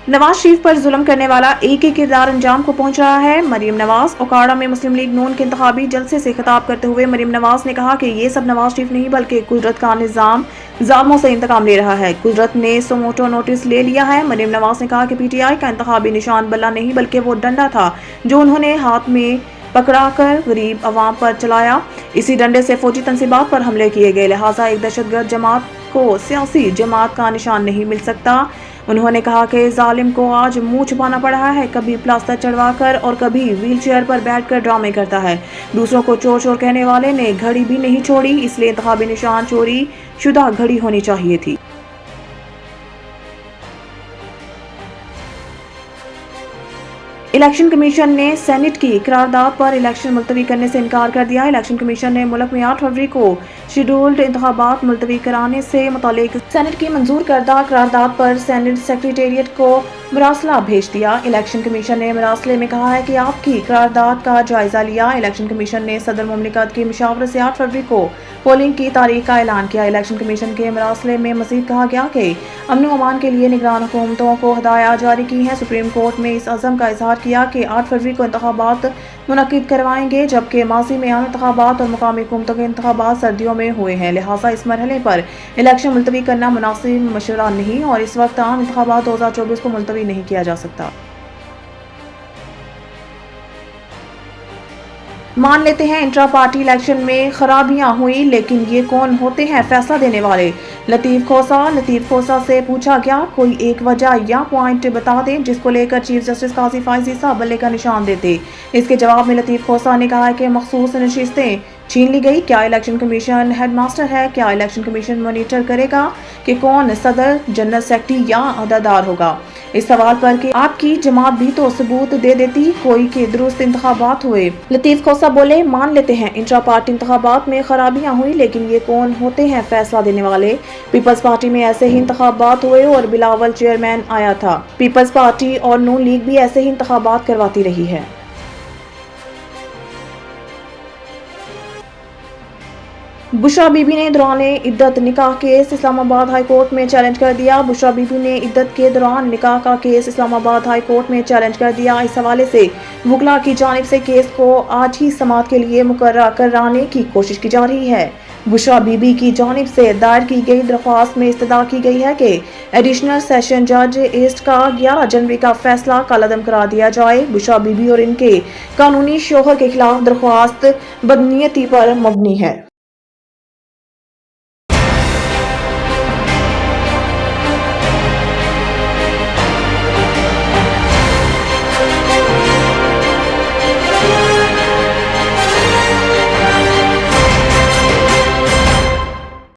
नवाज शरीफ पर जुल्म करने वाला एक ही किरदार अंजाम को पहुंच रहा है। मरीम नवाज ओकाड़ा में मुस्लिम लीग नून के इंतखाबी जलसे से खिताब करते हुए मरीम नवाज ने कहा कि ये सब नवाज शरीफ नहीं बल्कि कुदरत का निजाम जालिमों से इंतकाम ले रहा है। कुदरत ने सुमोटो नोटिस ले लिया है। मरीम नवाज ने कहा कि पीटीआई का इंतखाबी निशान बल्ला नहीं बल्कि वो डंडा था जो उन्होंने हाथ में पकड़ाकर गरीब अवाम पर चलाया। इसी डंडे से फौजी तंसीबात पर हमले किए गए, लिहाजा एक दहशतगर्द जमात को सियासी जमात का निशान नहीं मिल सकता। उन्होंने कहा कि जालिम को आज मुंह छुपाना पड़ा है, कभी प्लास्टर चढ़वाकर और कभी व्हीलचेयर पर बैठकर ड्रामे करता है। दूसरों को चोर चोर कहने वाले ने घड़ी भी नहीं छोड़ी, इसलिए इंतखाबी निशान चोरी शुदा घड़ी होनी चाहिए थी। इलेक्शन कमीशन ने सेनेट की करारदाद पर इलेक्शन मुलतवी करने से इनकार कर दिया। इलेक्शन कमीशन ने मुल्क में 8 फरवरी को शेड्यूल्ड इंतखाबात मुलतवी कराने से मुतालिक सेनेट की मंजूर करदा करारदाद पर सेनेट सेक्रेटेरिएट को मरासला भेज दिया। इलेक्शन कमीशन ने मरासले में कहा है कि आपकी करारदाद का जायजा लिया। इलेक्शन कमीशन ने सदर मुमलिकत की मुशावरत से 8 फरवरी को पोलिंग की तारीख का ऐलान किया। इलेक्शन कमीशन के मरासले में मजीद कहा गया कि अमन अमान के लिए निगरान हुकूमतों को हदायत जारी की हैं। सुप्रीम कोर्ट में इस अज़म का इजहार किया कि 8 फरवरी को इंतखाबात मुनक्किद करवाएंगे, जबकि माजी में आम इंतखाबात और मुकामी हुकूमतों के इंतखाबात सर्दियों में हुए हैं, लिहाजा इस मरहले पर इलेक्शन मुलतवी करना मुनासिब मशवरा नहीं और इस वक्त आम इंतखाबात 2024 को मुलतवी नहीं किया जा सकता। मान लेते हैं इंट्रा पार्टी इलेक्शन में खराबियां हुई, लेकिन ये कौन होते हैं फैसला देने वाले? लतीफ खोसा से पूछा गया कोई एक वजह या पॉइंट बता दें जिसको लेकर चीफ जस्टिस काजी फायजी साहब बल्ले का निशान देते। इसके जवाब में लतीफ खोसा ने कहा कि मखसूस नशिस्तें छीन ली गई। क्या इलेक्शन कमीशन हेडमास्टर है? क्या इलेक्शन कमीशन मॉनिटर करेगा कि कौन सदर, जनरल सेक्रेटरी या अहदेदार होगा? इस सवाल पर कि आपकी जमात भी तो सबूत दे देती कोई के दुरुस्त इंतखाबात हुए। लतीफ खोसा बोले मान लेते हैं इंट्रा पार्टी इंतखाबात में खराबियां हुई, लेकिन ये कौन होते हैं फैसला देने वाले? पीपल्स पार्टी में ऐसे ही इंतखाबात हुए और बिलावल चेयरमैन आया था। पीपल्स पार्टी और नून लीग भी ऐसे ही इंतखाबात करवाती रही है। बुशरा बीबी ने दौरान इद्दत निकाह केस इस्लामाबाद हाई कोर्ट में चैलेंज कर दिया। बुशरा बीबी ने इद्दत के दौरान निकाह का केस इस्लामाबाद हाई कोर्ट में चैलेंज कर दिया। इस हवाले से वकला की जानिब से केस को आज ही समाअत के लिए मुकर्रर कराने की कोशिश की जा रही है। बुशरा बीबी की जानिब से दायर की गई दरख्वास्त में इस्तदा की गई है कि एडिशनल सेशन जज ईस्ट का 11 जनवरी का फैसला कलअदम करा दिया जाए। बुशरा बीबी और इनके कानूनी शोहर के खिलाफ दरख्वास्त बदनीयती पर मबनी है।